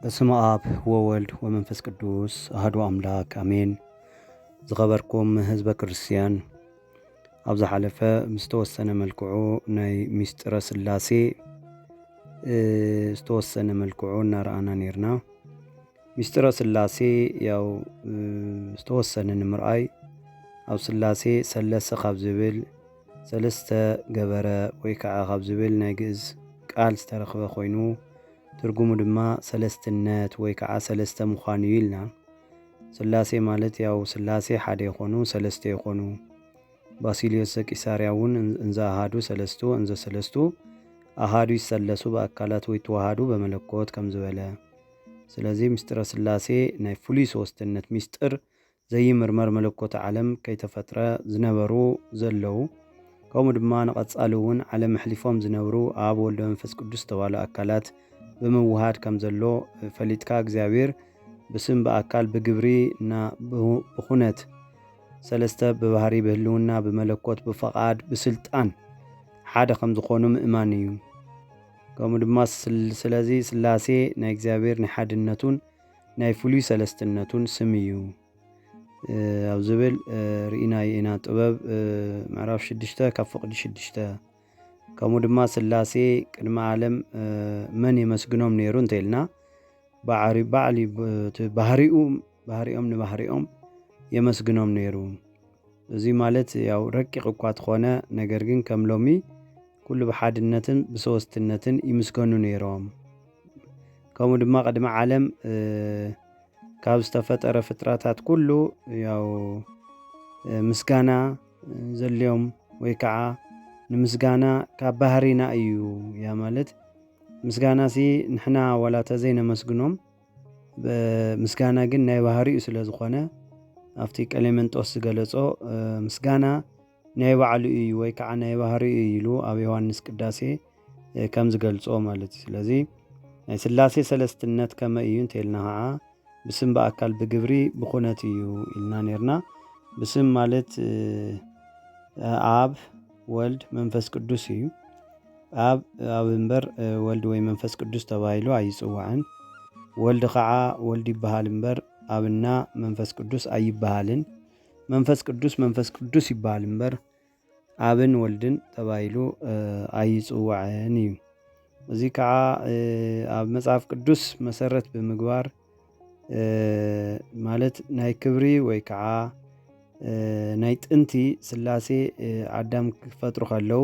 በስመ አብ ወወልድ ወመንፈስ ቅዱስ አሐዱ አምላክ አሜን። ዝኸበርኩም ህዝበ ክርስቲያን ኣብ ዝሓለፈ ምስተወሰነ መልክዑ ናይ ሚስጥረ ስላሴ ዝተወሰነ መልክዑ እናረኣና ነርና። ሚስጥረ ስላሴ ያው ዝተወሰነ ንምርኣይ ኣብ ስላሴ ሰለስተ ካብ ዝብል ሰለስተ ገበረ ወይ ከዓ ካብ ዝብል ናይ ግእዝ ቃል ዝተረኸበ ኮይኑ ትርጉሙ ድማ ሰለስትነት ወይ ከዓ ሰለስተ ምዃኑ ኢልና። ስላሴ ማለት ያው ስላሴ ሓደ ይኾኑ ሰለስተ ይኾኑ። ባሲልዮስ ዘቂሳርያ እውን እንዘ አሃዱ ሰለስቱ እንዘ ሰለስቱ አሃዱ ይሰለሱ በአካላት ወይ ተዋሃዱ በመለኮት ከም ዝበለ። ስለዚህ ምስጢረ ስላሴ ናይ ፍሉይ ሶስትነት ምስጢር ዘይምርመር መለኮት ዓለም ከይተፈጥረ ዝነበሩ ዘለዉ ከምኡ ድማ ንቐጻሊ እውን ዓለም ሕሊፎም ዝነብሩ ኣብ ወልድ መንፈስ ቅዱስ ተባሉ አካላት በመዋሃድ ከም ዘሎ ፈሊጥካ እግዚአብሔር ብስም በአካል በግብሪ እና በኹነት ሰለስተ በባህሪ በህልውና በመለኮት በፈቃድ በስልጣን ሓደ ከም ዝኾኑ ምእማን እዩ። ከምኡ ድማ ስለዚህ ስላሴ ናይ እግዚአብሔር ናይ ሓድነቱን ናይ ፍሉይ ሰለስትነቱን ስም እዩ ኣብ ዝብል ርኢና ኢና ጥበብ ምዕራፍ 6 ካብ ፍቕዲ 6 ከምኡ ድማ ስላሴ ቅድመ ዓለም መን የመስግኖም ነይሩ እንተኢልና ባህሪኦም ንባህሪኦም የመስግኖም ነይሩ። እዚ ማለት ያው ረቂቕ እኳ ተኾነ ነገር ግን ከም ሎሚ ኩሉ ብሓድነትን ብሰወስትነትን ይምስገኑ ነይሮም። ከምኡ ድማ ቅድመ ዓለም ካብ ዝተፈጠረ ፍጥረታት ኩሉ ያው ምስጋና ዘልዮም ወይ ከዓ ንምስጋና ካብ ባህሪና እዩ። ያ ማለት ምስጋና ሲ ንሕና ዋላ ተዘይነመስግኖም ምስጋና ግን ናይ ባህሪኡ ስለ ዝኾነ ኣብቲ ቀሌምንጦስ ዝገለጾ ምስጋና ናይ ባዕሉ እዩ ወይ ከዓ ናይ ባህሪኡ ኢሉ ኣብ ዮሐንስ ቅዳሴ ከም ዝገልጾ ማለት እዩ። ስለዚ ናይ ስላሴ ሰለስትነት ከመ እዩ እንተኢልና ከዓ ብስም በአካል ብግብሪ ብኹነት እዩ ኢልና ነርና። ብስም ማለት አብ ወልድ መንፈስ ቅዱስ እዩ። ኣብ እምበር ወልድ ወይ መንፈስ ቅዱስ ተባሂሉ ኣይጽዋዕን። ወልድ ከዓ ወልድ ይበሃል እምበር ኣብና መንፈስ ቅዱስ ኣይበሃልን። መንፈስ ቅዱስ ይበሃል እምበር ኣብን ወልድን ተባሂሉ ኣይጽዋዕን እዩ። እዚ ከዓ ኣብ መጽሐፍ ቅዱስ መሰረት ብምግባር ማለት ናይ ክብሪ ወይ ከዓ ናይ ጥንቲ ስላሴ አዳም ክፈጥሩ ከለዉ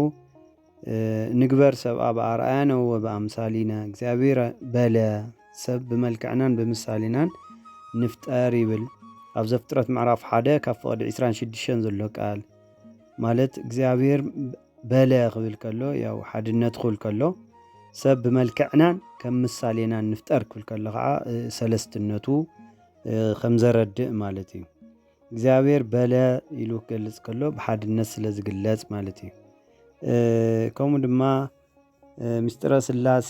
ንግበር ሰብአ በአርአያነ ወበአምሳሊነ እግዚአብሔር በለ ሰብ ብመልክዕናን ብምሳሌናን ንፍጠር ይብል ኣብ ዘፍጥረት ምዕራፍ 1 ካብ ፍቕዲ 26 ዘሎ ቃል ማለት እግዚአብሔር በለ ክብል ከሎ ያው ሓድነት ክብል ከሎ ሰብ ብመልክዕናን ከም ምሳሌናን ንፍጠር ክብል ከሎ ከዓ ሰለስትነቱ ከም ዘረድእ ማለት እዩ። እግዚአብሔር በለ ኢሉ ክገልጽ ከሎ ብሓድነት ስለ ዝግለጽ ማለት እዩ። ከምኡ ድማ ምስጢረ ስላሴ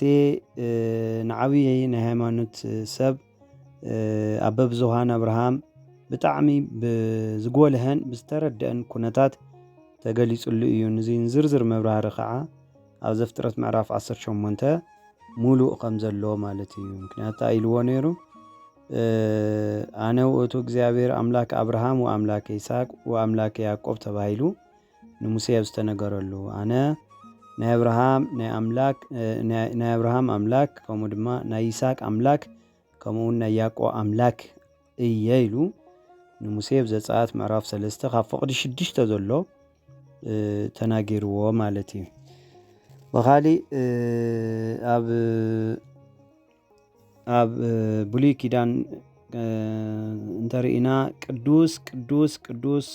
ንዓብዪ ናይ ሃይማኖት ሰብ ኣበ ብዙሃን አብርሃም ብጣዕሚ ብዝጎልህን ብዝተረድአን ኩነታት ተገሊጹሉ እዩ። ንዚ ዝርዝር መብራህሪ ከዓ ኣብ ዘፍጥረት ምዕራፍ 18 ሙሉእ ከም ዘለዎ ማለት እዩ። ምክንያቱ ኢልዎ ነይሩ ኣነ ውእቱ እግዚአብሔር አምላክ አብርሃም ወአምላክ ይስሐቅ ወአምላክ ያዕቆብ ተባሂሉ ንሙሴ ኣብ ዝተነገረሉ ኣነ ናይ አብርሃም አምላክ ከምኡ ድማ ናይ ይስሐቅ አምላክ ከምኡ ናይ ያዕቆብ አምላክ እየ ኢሉ ንሙሴ ኣብ ዘጸአት ምዕራፍ 3 ካብ ፍቕዲ 6 ዘሎ ተናጊርዎ ማለት እዩ። ብኻሊእ ኣብ ብሉይ ኪዳን እንተሪኢና ቅዱስ ቅዱስ ቅዱስ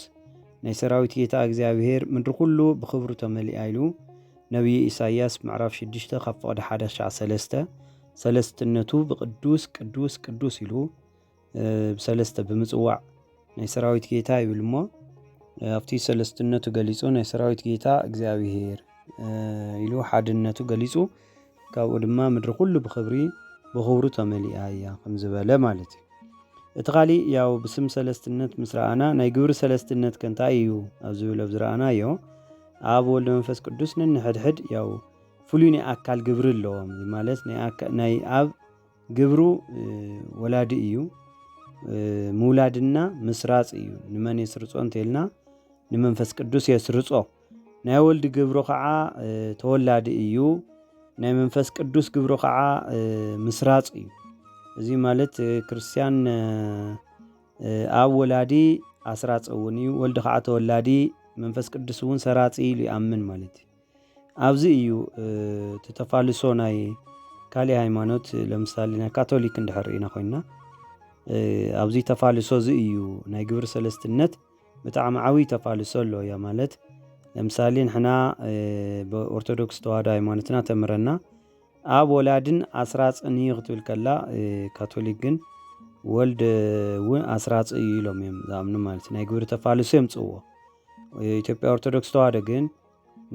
ናይ ሰራዊት ጌታ እግዚአብሔር ምድሪ ኩሉ ብክብሩ ተመሊኣ ኢሉ ነቢይ ኢሳይያስ ምዕራፍ 6 ካብ ፍቕዲ 1-3 ሰለስትነቱ ብቅዱስ ቅዱስ ቅዱስ ኢሉ ብሰለስተ ብምጽዋዕ ናይ ሰራዊት ጌታ ይብል እሞ ኣብቲ ሰለስትነቱ ገሊጹ ናይ ሰራዊት ጌታ እግዚአብሔር ኢሉ ሓድነቱ ገሊጹ ካብኡ ድማ ምድሪ ኩሉ ብክብሩ ተመሊኣ እያ ከም ዝበለ ማለት እዩ። እቲ ካሊእ ያው ብስም ሰለስትነት ምስ ረኣና ናይ ግብሪ ሰለስትነት ከንታይ እዩ ኣብ ዝብል ኣብ ዝረኣና ዮ ኣብ ወልድ መንፈስ ቅዱስ ነንሕድሕድ ያው ፍሉይ ናይ ኣካል ግብሪ ኣለዎም ማለት ናይ ኣብ ግብሩ ወላዲ እዩ ምውላድና ምስራጽ እዩ ንመን የስርጾ እንተልና ንመንፈስ ቅዱስ የስርጾ ናይ ወልድ ግብሩ ከዓ ተወላዲ እዩ ናይ መንፈስ ቅዱስ ግብሩ ከዓ ምስራጽ እዩ እዚ ማለት ክርስቲያን ኣብ ወላዲ ኣስራጽ እውን እዩ ወልድ ከዓ ተወላዲ መንፈስ ቅዱስ እውን ሰራጺ ኢሉ ይኣምን ማለት እዩ ኣብዚ እዩ ተተፋልሶ ናይ ካልእ ሃይማኖት ለምሳሌ ናይ ካቶሊክ እንድሕር ኢና ኮይና ኣብዚ ተፋልሶ እዚ እዩ ናይ ግብሪ ሰለስትነት ብጣዕሚ ዓብይ ተፋልሶ ኣሎ ያ ማለት ለምሳሌ ንሕና በኦርቶዶክስ ተዋህዶ ሃይማኖትና ተምረና ኣብ ወላድን ኣስራጽን እዩ ክትብል ከላ ካቶሊክ ግን ወልድ እውን ኣስራጽ እዩ ኢሎም እዮም ዝኣምኑ ማለት ናይ ግብሪ ተፋልሶ የምጽዎ ኢትዮጵያ ኦርቶዶክስ ተዋህዶ ግን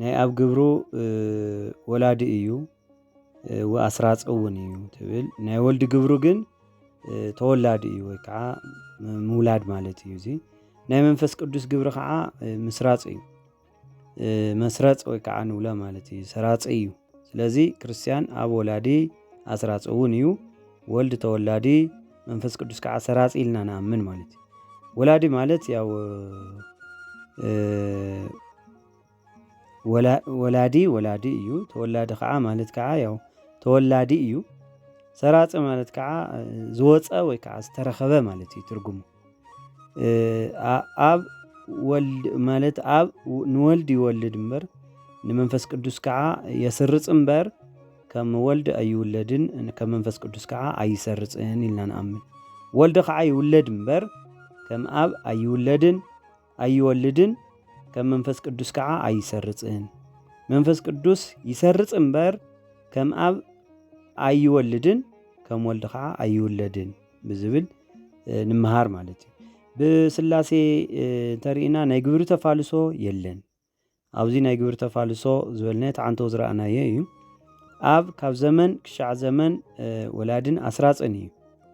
ናይ ኣብ ግብሩ ወላዲ እዩ ወኣስራጽ እውን እዩ ትብል ናይ ወልድ ግብሩ ግን ተወላዲ እዩ ወይ ከዓ ምውላድ ማለት እዩ እዚ ናይ መንፈስ ቅዱስ ግብሪ ከዓ ምስራጽ እዩ መስረጽ ወይ ከዓ ንብሎ ማለት እዩ ሰራጽ እዩ ስለዚ ክርስቲያን ኣብ ወላዲ ኣስራጽ እውን እዩ ወልድ ተወላዲ መንፈስ ቅዱስ ከዓ ሰራጽ ኢልና ንኣምን ማለት እዩ ወላዲ ማለት ያው ወላዲ እዩ ተወላዲ ከዓ ማለት ከዓ ያው ተወላዲ እዩ ሰራጽ ማለት ከዓ ዝወፀ ወይ ከዓ ዝተረኸበ ማለት እዩ ትርጉሙ ኣብ ወልድ ማለት ኣብ ንወልድ ይወልድ እምበር ንመንፈስ ቅዱስ ከዓ የስርጽ እምበር ከም ወልድ ኣይውለድን ከም መንፈስ ቅዱስ ከዓ ኣይሰርጽን ኢልና ንኣምን ወልድ ከዓ ይውለድ እምበር ከም ኣብ ኣይውለድን ኣይወልድን ከም መንፈስ ቅዱስ ከዓ ኣይሰርጽን መንፈስ ቅዱስ ይሰርጽ እምበር ከም ኣብ ኣይወልድን ከም ወልድ ከዓ ኣይውለድን ብዝብል ንምሃር ማለት እዩ ብስላሴ ተሪእና ናይ ግብሪ ተፋልሶ የለን ኣብዚ ናይ ግብሪ ተፋልሶ ዝበልናይ ተዓንቶ ዝረኣናየ እዩ ኣብ ካብ ዘመን ክሻዕ ዘመን ወላድን ኣስራጽን እዩ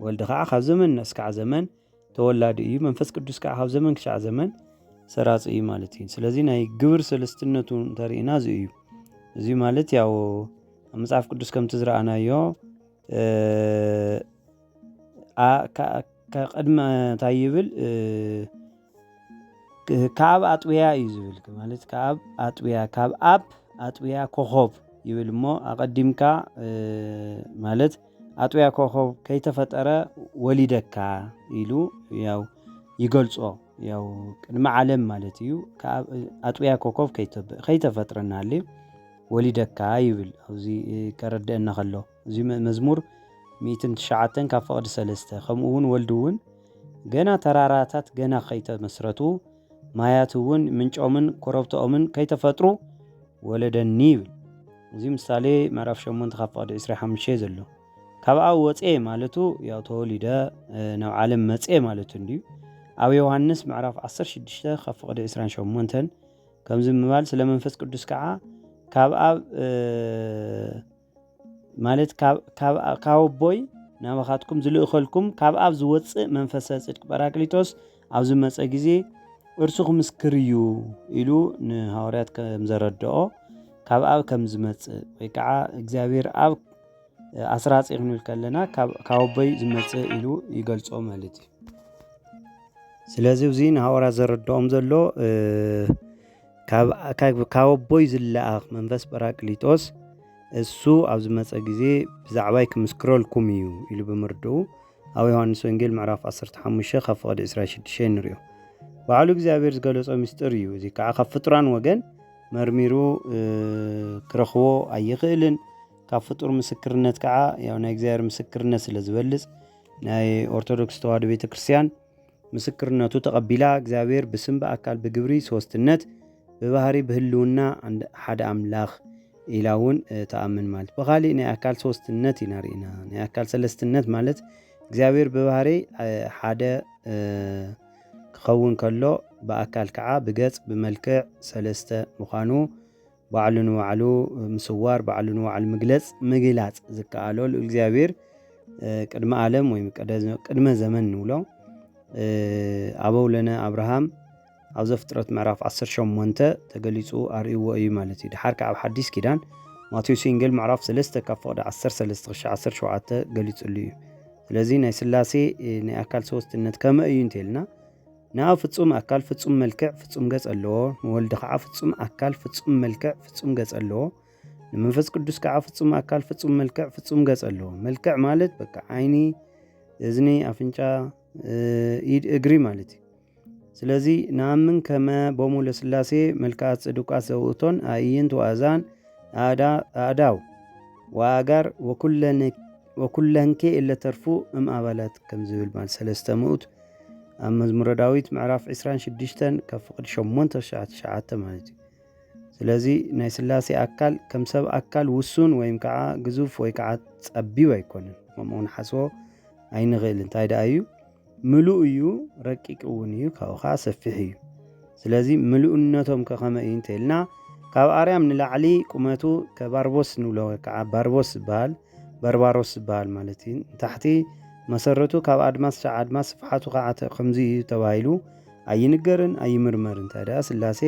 ወልድ ከዓ ካብ ዘመን እስካዕ ዘመን ተወላዲ እዩ መንፈስ ቅዱስ ከዓ ካብ ዘመን ክሻዕ ዘመን ሰራጽ እዩ ማለት እዩ ስለዚ ናይ ግብሪ ሰለስትነቱ ተሪእና እዚ እዩ እዚ ማለት ያው መጽሓፍ ቅዱስ ከምቲ ዝረኣናዮ ቅድመ እንታይ ይብል ካብ ኣጥብያ እዩ ዝብል ማለት ካብ ኣጥብያ ካብ ኣብ ኣጥብያ ኮኸብ ይብል እሞ ኣቐዲምካ ማለት ኣጥብያ ኮኸብ ከይተፈጠረ ወሊደካ ኢሉ ያው ይገልጾ ያው ቅድመ ዓለም ማለት እዩ ካብ ኣጥብያ ኮኸብ ከይተፈጥረናሊ ወሊደካ ይብል ኣብዚ ከረድአና ከሎ እዚ መዝሙር 109 ካብ ፍቕዲ 3 ከምኡ እውን ወልድ እውን ገና ተራራታት ገና ከይተመስረቱ ማያት እውን ምንጮምን ኮረብቶኦምን ከይተፈጥሩ ወለደኒ ይብል እዚ ምሳሌ ምዕራፍ 8 ካብ ፍቕዲ 25 ዘሎ ካብኣ ወፄ ማለቱ ያው ተወሊደ ናብ ዓለም መፄ ማለቱ እንዲዩ ኣብ ዮሐንስ ምዕራፍ 16 ካብ ፍቕዲ 28 ከምዚ ምባል ስለ መንፈስ ቅዱስ ከዓ ካብ ኣብ ማለት ካብ ኣቦይ ናባኻትኩም ዝልእኸልኩም ካብ ኣብ ዝወፅእ መንፈሰ ጽድቂ ጰራቅሊጦስ ኣብ ዝመፀ ግዜ እርሱ ክምስክር እዩ ኢሉ ንሐዋርያት ከም ዘረድኦ ካብ ኣብ ከም ዝመፅእ ወይ ከዓ እግዚአብሔር ኣብ ኣስራጽ ክንብል ከለና ካብ ኣቦይ ዝመፅእ ኢሉ ይገልጾ ማለት እዩ ስለዚ እዚ ንሐዋርያት ዘረድኦም ዘሎ ካብ ኣቦይ ዝለኣኽ መንፈስ ጰራቅሊጦስ እሱ ኣብ ዝመፀ ግዜ ብዛዕባይ ክምስክረልኩም እዩ ኢሉ ብምርድኡ ኣብ ዮሐንስ ወንጌል ምዕራፍ 15 ካብ ፍቕዲ 26 ንሪኦ ባዕሉ እግዚአብሔር ዝገለጾ ምስጢር እዩ እዚ ከዓ ካብ ፍጡራን ወገን መርሚሩ ክረኽቦ ኣይኽእልን ካብ ፍጡር ምስክርነት ከዓ ያው ናይ እግዚአብሔር ምስክርነት ስለ ዝበልጽ ናይ ኦርቶዶክስ ተዋህዶ ቤተክርስቲያን ምስክርነቱ ተቐቢላ እግዚአብሔር ብስም በአካል ብግብሪ ሶስትነት በባህሪ በህልውና ሓደ አምላኽ ኢላ እውን ተኣምን ማለት በኻሊእ ናይ ኣካል ሶስትነት ኢና ርኢና ናይ ኣካል ሰለስትነት ማለት እግዚአብሔር በባህሪ ሓደ ክኸውን ከሎ በአካል ከዓ ብገጽ ብመልክዕ ሰለስተ ምዃኑ ባዕሉ ንባዕሉ ምስዋር ባዕሉ ንባዕሉ ምግላጽ ዝከኣሎ እግዚአብሔር ቅድመ ዓለም ወይ ቅድመ ዘመን ንብሎ ኣበው ለነ አብርሃም ኣብ ዘፍጥረት ምዕራፍ 18 ተገሊጹ ኣርእይዎ እዩ ማለት እዩ ድሓር ከዓ ኣብ ሓዲስ ኪዳን ማቴዎስ ወንጌል ምዕራፍ 3 ካብ ፍቅዲ 13-17 ገሊጹሉ እዩ። ስለዚ ናይ ስላሴ ናይ ኣካል ሶስትነት ከመይ እዩ እንተልና ንኣብ ፍጹም ኣካል ፍጹም መልክዕ ፍጹም ገጽ ኣለዎ። ንወልዲ ከዓ ፍጹም ኣካል ፍጹም መልክዕ ፍጹም ገጽ ኣለዎ። ንመንፈስ ቅዱስ ከዓ ፍጹም ኣካል ፍጹም መልክዕ ፍጹም ገጽ ኣለዎ። መልክዕ ማለት በቃ ዓይኒ፣ እዝኒ፣ ኣፍንጫ፣ ኢድ፣ እግሪ ማለት እዩ። ስለዚ ንኣምን ከመ ቦሙ ለስላሴ መልክዓት ጽዱቃት ዘውእቶን ኣእይንት ወኣዛን ኣእዳው ወኣጋር ወኩለንኬ እለ ተርፉ አባላት ከም ዝብል ማለት 300 ኣብ መዝሙረ ዳዊት ምዕራፍ 26 ካብ ፍቅዲ 8-9 ማለት እዩ። ስለዚ ናይ ስላሴ ኣካል ከም ሰብ ኣካል ውሱን ወይም ከዓ ግዙፍ ወይ ከዓ ጸቢብ ኣይኮነን። ከምኡ ንሓስቦ ኣይንኽእል። እንታይ ደኣ እዩ? ምሉእ እዩ፣ ረቂቅ እውን እዩ፣ ካብኡ ከዓ ሰፊሕ እዩ። ስለዚ ምሉእነቶም ከመይ እዩ እንተኢልና ካብ ኣርያም ንላዕሊ ቁመቱ ከባርቦስ ንብሎ ከዓ ባርቦስ ዝበሃል በርባሮስ ዝበሃል ማለት እዩ። ታሕቲ መሰረቱ ካብ ኣድማስ ሻዕ ኣድማስ ስፍሓቱ ከዓ ከምዚ እዩ ተባሂሉ ኣይንገርን ኣይምርመርን። እንታይ ደኣ ስላሴ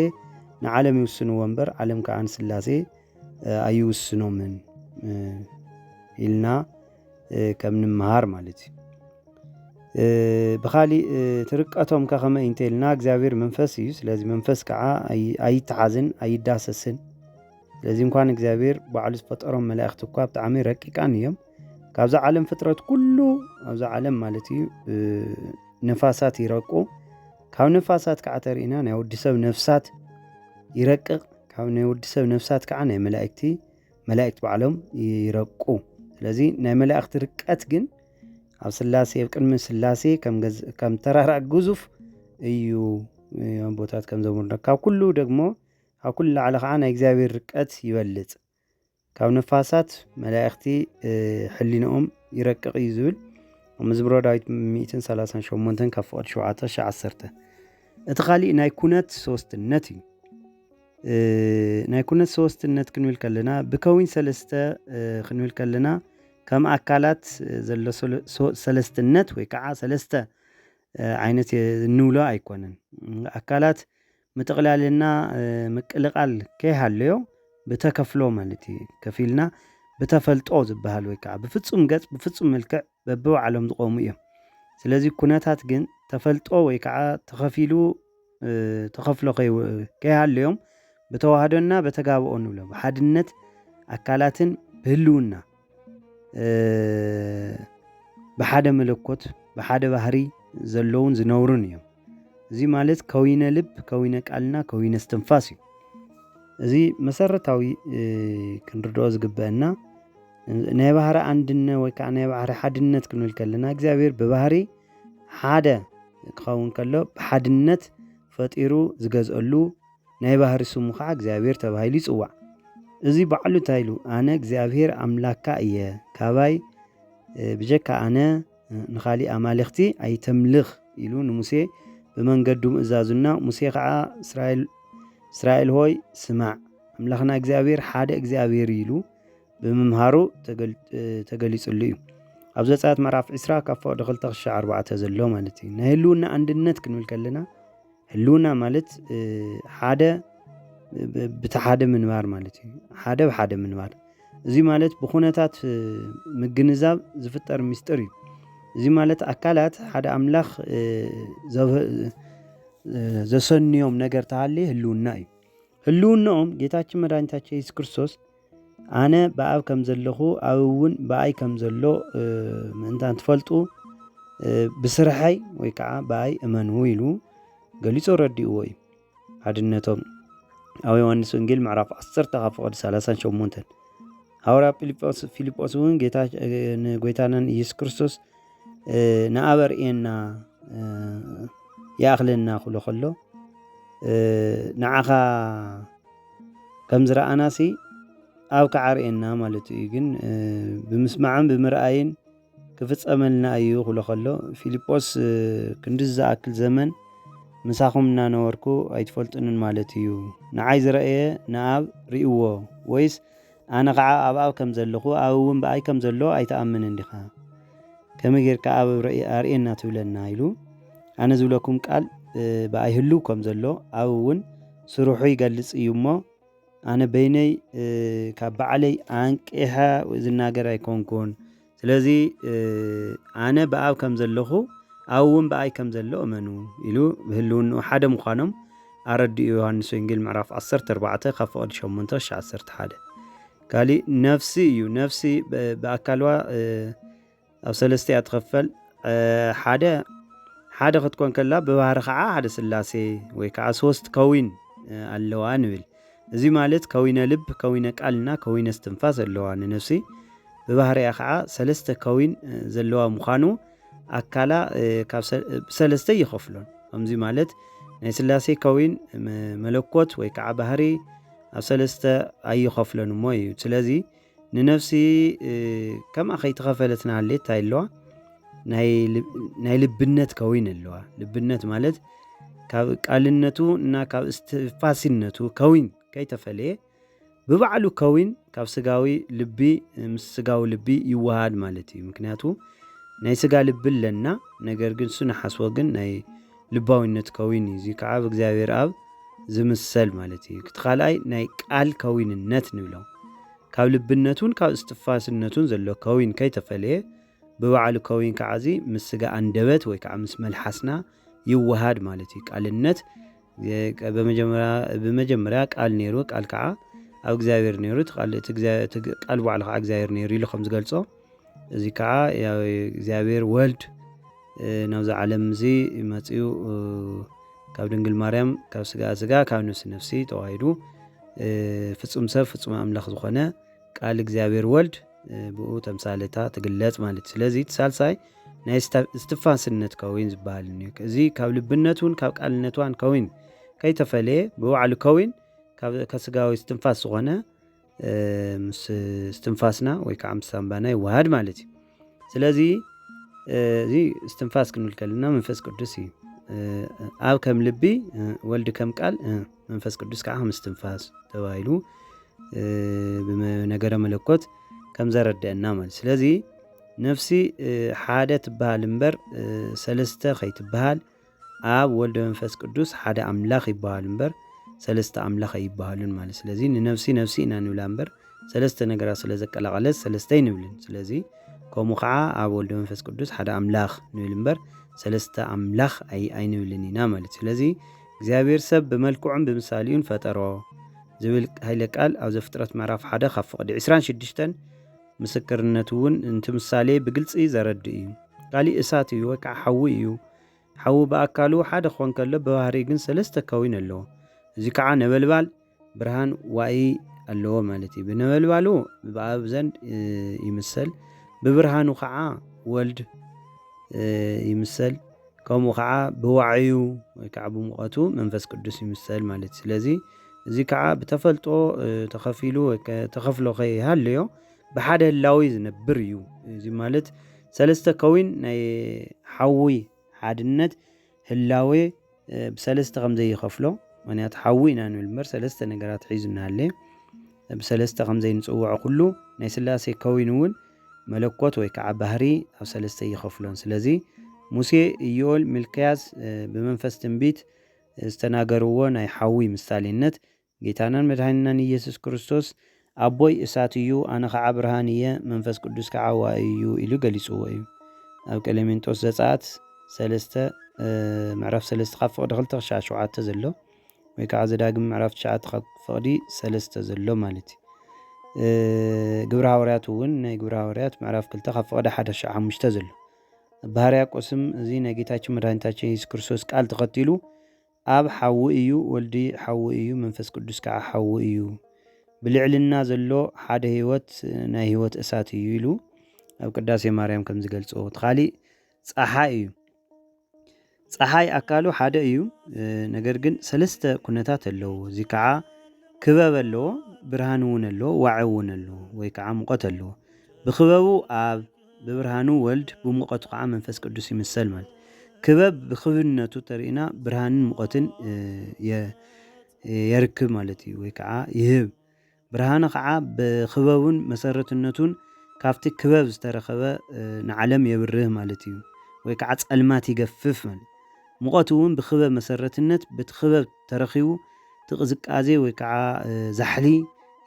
ንዓለም ይውስንዎ እምበር ዓለም ከዓ ንስላሴ ኣይውስኖምን ኢልና ከም ንምሃር ማለት እዩ። ብኻሊእ ትርቀቶም ከመይ እንተኢልና እግዚኣብሔር መንፈስ እዩ። ስለዚ መንፈስ ከዓ ኣይተሓዝን ኣይዳሰስን። ስለዚ እንኳን እግዚኣብሔር ባዕሉ ዝፈጠሮም መላእኽቲ እኳ ብጣዕሚ ረቂቃን እዮም። ካብዛ ዓለም ፍጥረት ኩሉ ኣብዛ ዓለም ማለት እዩ ነፋሳት ይረቁ። ካብ ነፋሳት ከዓ ተሪእና ናይ ወዲ ሰብ ነፍሳት ይረቅቕ። ካብ ናይ ወዲ ሰብ ነፍሳት ከዓ ናይ መላእክቲ ባዕሎም ይረቁ። ስለዚ ናይ መላእክቲ ርቀት ግን ኣብ ስላሴ ኣብ ቅድሚ ስላሴ ከም ተራራቅ ግዙፍ እዩ። ቦታት ከም ዘምርና ካብ ኩሉ ደግሞ ካብ ኩሉ ላዕሊ ከዓ ናይ እግዚኣብሔር ርቀት ይበልጽ። ካብ ነፋሳት መላእክቲ ሕሊኖኦም ይረቅቕ እዩ ዝብል መዝሙረ ዳዊት 138 ካብ ፍቅዲ 7-10። እቲ ካሊእ ናይ ኩነት ሶስትነት እዩ። ናይ ኩነት ሶስትነት ክንብል ከለና ብከዊን ሰለስተ ክንብል ከለና ከም ኣካላት ዘሎ ሰለስትነት ወይ ከዓ ሰለስተ ዓይነት ንብሎ ኣይኮነን። ኣካላት ምጥቕላልና ምቅልቃል ከይሃለዮ ብተከፍሎ ማለት እዩ ከፊልና ብተፈልጦ ዝበሃል ወይ ከዓ ብፍጹም ገጽ ብፍጹም መልክዕ በብባዕሎም ዝቆሙ እዮም። ስለዚ ኩነታት ግን ተፈልጦ ወይ ከዓ ተኸፊሉ ተኸፍሎ ከይሃለዮም በተዋህዶና በተጋብኦ ንብሎ ብሓድነት ኣካላትን ብህልውና ብሓደ መለኮት ብሓደ ባህሪ ዘለውን ዝነብሩን እዮም። እዚ ማለት ከዊነ ልብ፣ ከዊነ ቃልና፣ ከዊነ እስትንፋስ እዩ። እዚ መሰረታዊ ክንርድኦ ዝግበአና ናይ ባህሪ አንድነት ወይ ከዓ ናይ ባህሪ ሓድነት ክንብል ከለና እግዚኣብሔር ብባህሪ ሓደ ክኸውን ከሎ ብሓድነት ፈጢሩ ዝገዝአሉ ናይ ባህሪ ስሙ ከዓ እግዚኣብሔር ተባሂሉ ይጽዋዕ። እዚ ባዕሉ ታይሉ ኣነ እግዚኣብሔር ኣምላካ እየ ካባይ ብጀካ ኣነ ንኻሊእ ኣማልኽቲ ኣይተምልኽ ኢሉ ንሙሴ ብመንገዱ ምእዛዙና ሙሴ ከዓ እስራኤል ሆይ ስማዕ ኣምላኽና እግዚኣብሔር ሓደ እግዚኣብሔር ኢሉ ብምምሃሩ ተገሊጹሉ እዩ። ኣብ ዘጸአት ምዕራፍ 20 ካብ ፍቅዲ 2-4 ዘሎ ማለት እዩ። ናይ ህልውና አንድነት ክንብል ከለና ህልውና ማለት ሓደ ብተሓደ ምንባር ማለት እዩ። ሓደ ብሓደ ምንባር እዚ ማለት ብኹነታት ምግንዛብ ዝፍጠር ምስጢር እዩ። እዚ ማለት ኣካላት ሓደ ኣምላኽ ዘሰንዮም ነገር ተሃልየ ህልውና እዩ። ህልውናኦም ጌታችን መድኃኒታችን ኢየሱስ ክርስቶስ ኣነ ብኣብ ከም ዘለኹ ኣብ እውን ብኣይ ከም ዘሎ ምእንታን ትፈልጡ ብስርሐይ ወይ ከዓ ብኣይ እመኑ ኢሉ ገሊጹ ረዲእዎ እዩ። ሓድነቶም ኣብ ዮሐንስ ወንጌል ምዕራፍ 10 ካብ ፍቅዲ 38 ሐዋርያ ፊልጶስ እውን ጎይታናን ኢየሱስ ክርስቶስ ንኣብ ኣርኤና ይኣኽለና ክብሎ ከሎ ንዓኻ ከም ዝረኣናሲ ኣብ ከዓ ርኤና ማለት እዩ። ግን ብምስማዕን ብምርኣይን ክፍጸመልና እዩ ክብሎ ከሎ ፊልጶስ ክንድዝ ዝኣክል ዘመን ምሳኹም እናነበርኩ ኣይትፈልጡንን ማለት እዩ። ንዓይ ዝረአየ ንኣብ ርእይዎ ወይስ ኣነ ከዓ ኣብ ኣብ ከም ዘለኹ ኣብ እውን ብኣይ ከም ዘሎ ኣይተኣምንን ዲኻ ከመይ ጌርካ ኣብ ኣርኤና ትብለና ኢሉ ኣነ ዝብለኩም ቃል ብኣይ ህልው ከም ዘሎ ኣብ እውን ስሩሑ ይገልጽ እዩ እሞ أنا بيني كاب علي أنكها زناجر يكون سلازي أنا بقى كم زلخو أوم بقى كم زلو منو إلو بهلون حدا مخانم أرد يوحنس إنجيل معرف 14 خف قد شمنتش 10 حدا قالي نفسي بأكلوا أو سلستي أتغفل حدا قد كون كلا ببهر خعا حدا سلاسي ويكا سوست كوين اللوان نبل زي مالت كوين لب كوين قالنا كوين استنفاس اللوان نفسي ببهر خعا سلسته كوين زلوا مخانو أكلا سلسته يخفلون أمزي مالت ናይ ስላሴ ከዊን መለኮት ወይ ከዓ ባህሪ ኣብ ሰለስተ ኣይኸፍለን እሞ እዩ ስለዚ ንነፍሲ ከም ከይተኸፈለትና ሃሌት ኣይለዋ ናይ ልብነት ከዊን ኣለዋ ልብነት ማለት ካብ ቃልነቱ እና ካብ እስትፋሲነቱ ከዊን ከይተፈለየ ብባዕሉ ከዊን ካብ ስጋዊ ልቢ ምስ ስጋዊ ልቢ ይዋሃድ ማለት እዩ ምክንያቱ ናይ ስጋ ልብ ለና ነገር ግን ሱና ሓስወ ግን ናይ ልባዊነት ከዊን እዚ ከዓ እግዚአብሔር አብ ዝምሰል ማለት እዩ ክትኻላይ ናይ ቃል ከዊንነት ንብለው ካብ ልብነቱን ካብ እስትፋስነቱን ዘሎ ከዊን ከይተፈለየ ብባዕሉ ከዊን ከዓዚ ምስ ስጋ አንደበት ወይ ከዓ ምስ መልሐስና ይዋሃድ ማለት እዩ ቃልነት በመጀመሪያ ቃል ነይሩ ቃል ከዓ ኣብ እግዚአብሔር ነይሩ ቃል ባዕሉ ከዓ እግዚአብሔር ነይሩ ኢሉ ከም ዝገልጾ እዚ ከዓ ያው እግዚአብሔር ወልድ ናብዛ ዓለም እዚ መጽኡ ካብ ድንግል ማርያም ካብ ስጋ ካብ ነፍሲ ተዋሂዱ ፍጹም ሰብ ፍጹም አምላኽ ዝኾነ ቃል እግዚአብሔር ወልድ ብኡ ተምሳሌታ ትግለጽ ማለት ስለዚ ተሳልሳይ ናይ እስትፋስነት ከዊን ዝበሃል እዩ እዚ ካብ ልብነቱን ካብ ቃልነቱን ከዊን ከይተፈለየ ብባዕሉ ከዊን ካብ ከስጋዊ እስትንፋስ ዝኾነ ምስ እስትንፋስና ወይ ከዓ ምስ ሳምባና ይዋሃድ ማለት እዩ ስለዚ እዚ እስትንፋስ ክንብል ከለና መንፈስ ቅዱስ እዩ ኣብ ከም ልቢ ወልድ ከም ቃል መንፈስ ቅዱስ ከዓ ከም እስትንፋስ ተባሂሉ በነገረ መለኮት ከም ዘረደአና ማለት ስለዚ ነፍሲ ሓደ ትበሃል እምበር ሰለስተ ከይትበሃል ኣብ ወልድ መንፈስ ቅዱስ ሓደ አምላኽ ይበሃል እምበር ሰለስተ አምላኽ ይበሃሉን ማለት ስለዚ ነፍሲ ኢና ንብላ እምበር ሰለስተ ነገራት ስለ ዘቀላቀለት ሰለስተ ይንብልን ስለዚ ከምኡ ከዓ ኣብ ወልድ መንፈስ ቅዱስ ሓደ አምላኽ ንብል እምበር ሰለስተ አምላኽ ኣይንብልን ኢና ማለት ስለዚ እግዚአብሔር ሰብ በመልክዑን በምሳሌኡን ፈጠሮ ዝብል ኃይለ ቃል ኣብ ዘፍጥረት ምዕራፍ 1 ካብ ፍቅዲ 26 ምስክርነቱ እውን እንት ምሳሌ ብግልጽ ዘረድ እዩ ካሊ እሳት እዩ ወይ ከዓ ሓዊ እዩ ሓዊ በአካሉ ሓደ ኾን ከሎ በባህሪ ግን ሰለስተ ከዊን ኣለዎ እዚ ከዓ ነበልባል ብርሃን ዋይ ኣለዎ ማለት እዩ በነበልባሉ በአብ ዘንድ ይምሰል ببرهانو خعا ولد يمثل كمو خعا بوعيو ويكعبو مقاتو منفس قدس يمثل مالت سلازي زي كعا بتفلطو تخفيلو تخفلو خي هاليو بحد اللاوي زنبريو زي مالت سلسته كوين ناي حوي حادنت هلاوي بسلسته خمزي يخفلو معنات حوينا نمر سلسته نغرات حيزنا عليه بسلسته خمزي نصوعو كله ناي سلاسي كوينون ملكوت ወይ ከዓ ባህሪ ኣብ ሰለስተ ይኸፍሎን ስለዚ ሙሴ ኢዮል ሚልክያስ በመንፈስ ትንቢት ዝተናገርዎ ናይ ሓዊ ምሳሌነት ጌታናን መድኃኒናን ኢየሱስ ክርስቶስ አቦይ እሳት እዩ አነ ከዓ ብርሃን እየ መንፈስ ቅዱስ ከዓ ዋይ እዩ ኢሉ ገሊጽዎ እዩ ኣብ ቀሌሜንጦስ ዘጻት ሰለስተ ምዕራፍ 3 ካብ ፍቅዲ 2 ዘሎ ወይ ከዓ ዘዳግም ምዕራፍ 9 ካብ ፍቅዲ 3 ዘሎ ማለት እዩ ግብረ ሐዋርያት እውን ናይ ግብረ ሐዋርያት ምዕራፍ 2 ካብ ፍቅዲ 1:5 ዘሎ ባህርያቆስም እዚ ናይ ጌታችን መድኃኒታችን ኢየሱስ ክርስቶስ ቃል ተኸቲሉ ኣብ ሓዊ እዩ ወልዲ ሓዊ እዩ መንፈስ ቅዱስ ከዓ ሓዊ እዩ ብልዕልና ዘሎ ሓደ ህይወት ናይ ህይወት እሳት እዩ ኢሉ ኣብ ቅዳሴ ማርያም ከም ዝገልጾ ተኻሊ ፀሓይ እዩ ፀሓይ አካሉ ሓደ እዩ ነገር ግን ሰለስተ ኩነታት ኣለዎ እዚ ከዓ ክበብ ኣለዎ ብርሃን እውን ኣለዎ ዋዒ እውን ኣለዎ ወይ ከዓ ሙቀት ኣለዎ ብክበቡ ኣብ በብርሃኑ ወልድ በሙቀቱ ከዓ መንፈስ ቅዱስ ይምሰል ማለት ክበብ ብክብነቱ ተሪና ብርሃንን ሙቀትን የርክብ ማለት እዩ ወይ ከዓ ይህብ ብርሃን ከዓ በክበቡን መሰረትነቱን ካፍቲ ክበብ ዝተረኸበ ንዓለም የብርህ ማለት እዩ ወይ ከዓ ጸልማት ይገፍፍ ማለት ሙቀቱ እውን ብክበብ መሰረትነት በትክበብ ተረኺቡ ትቅዝቃዜ ወይ ከዓ ዛሕሊ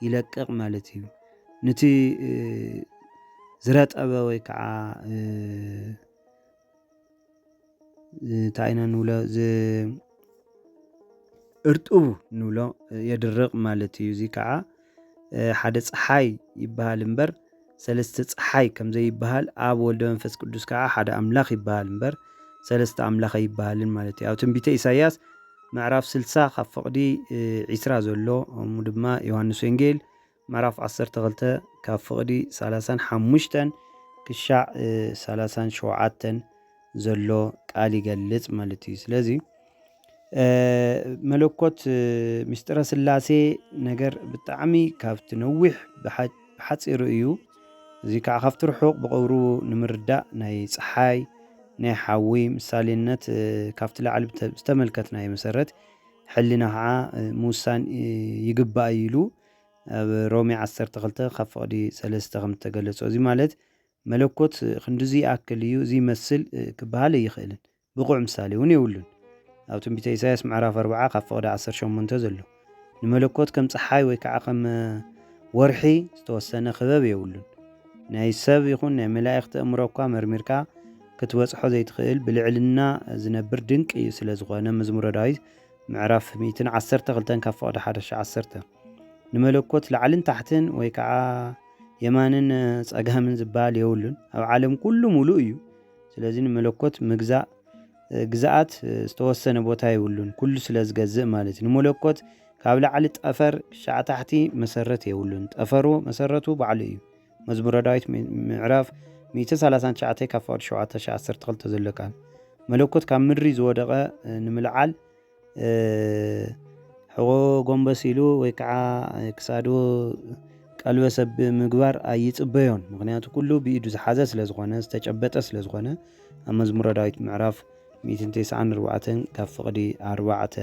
ይለቅቕ ማለት እዩ ነቲ ዝረጠበ ወይ ከዓ ታይና ንብሎ እርጡብ ንብሎ የድርቕ ማለት እዩ እዚ ከዓ ሓደ ፀሓይ ይበሃል እምበር ሰለስተ ፀሓይ ከም ዘይበሃል ኣብ ወልደ መንፈስ ቅዱስ ከዓ ሓደ ኣምላኽ ይበሃል እምበር ሰለስተ ኣምላኽ ኣይበሃልን ማለት እዩ ኣብ ትንቢተ ኢሳይያስ ምዕራፍ 60 ካብ ፍቕዲ 20 ዘሎ ከምኡ ድማ ዮሃንስ ወንጌል ምዕራፍ 12 ካብ ፍቕዲ 35 ክሻዕ 37 ዘሎ ቃል ይገልጽ ማለት እዩ ስለዚ መለኮት ምስጢረ ስላሴ ነገር ብጣዕሚ ካብቲ ነዊሕ ብሓፂሩ እዩ እዚ ከዓ ካብቲ ርሑቕ ብቐብሩ ንምርዳእ ናይ ፀሓይ ናይ ሓዊ ምሳሌነት ካብቲ ላዕሊ ዝተመልከትናዮ መሰረት ሕሊና ከዓ ምውሳን ይግባእ ኢሉ ኣብ ሮሜ 12 ካብ ፍቕዲ 3 ከም ተገለጾ እዚ ማለት መለኮት ክንዲዚ ኣክል እዩ እዚ መስል ክበሃል ይኽእልን ብቑዕ ምሳሌ እውን የብሉን ኣብ ትንቢተ ኢሳይያስ ምዕራፍ 4 ካብ ፍቕዲ 18 ዘሎ ንመለኮት ከም ፀሓይ ወይ ከዓ ከም ወርሒ ዝተወሰነ ክበብ የብሉን ናይ ሰብ ይኹን ናይ መላእኽቲ እምሮ እኳ መርሚርካ ክትበፅሖ ዘይትኽእል ብልዕልና ዝነብር ድንቂ እዩ ስለ ዝኾነ መዝሙረ ዳዊት ምዕራፍ 112 ካብ ፍቕዲ 1-10 ንመለኮት ላዕልን ታሕትን ወይ ከዓ የማንን ፀጋምን ዝበሃል የብሉን ኣብ ዓለም ኩሉ ሙሉእ እዩ ስለዚ ንመለኮት ግዛኣት ዝተወሰነ ቦታ የብሉን ኩሉ ስለ ዝገዝእ ማለት እዩ ንመለኮት ካብ ላዕሊ ጠፈር ክሻዕ ታሕቲ መሰረት የብሉን ጠፈሩ መሰረቱ ባዕሉ እዩ መዝሙረ ዳዊት ምዕራፍ 139 ካብ ፍቕዲ 7-12 ዘሎ ቃል መለኮት ካብ ምድሪ ዝወደቐ ንምልዓል ሕቖ ጎንበስ ኢሉ ወይ ከዓ ክሳዱ ቀልበሰብ ምግባር ኣይፅበዮን ምክንያቱ ኩሉ ብኢዱ ዝሓዘ ስለ ዝኾነ ዝተጨበጠ ስለ ዝኾነ ኣብ መዝሙረ ዳዊት ምዕራፍ 194 ካብ ፍቕዲ 4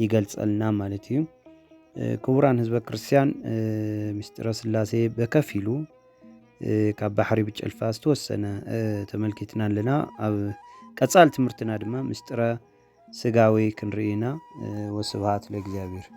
ይገልጸልና ማለት እዩ ክቡራን ህዝበ ክርስቲያን ምስጢረ ስላሴ በከፊሉ ካብ ባሕሪ ብጨልፋ ዝተወሰነ ተመልኪትና ኣለና ኣብ ቀጻሊ ትምህርትና ድማ ምስጢረ ስጋዊ ክንርኢና ወስብሃት ለእግዚአብሔር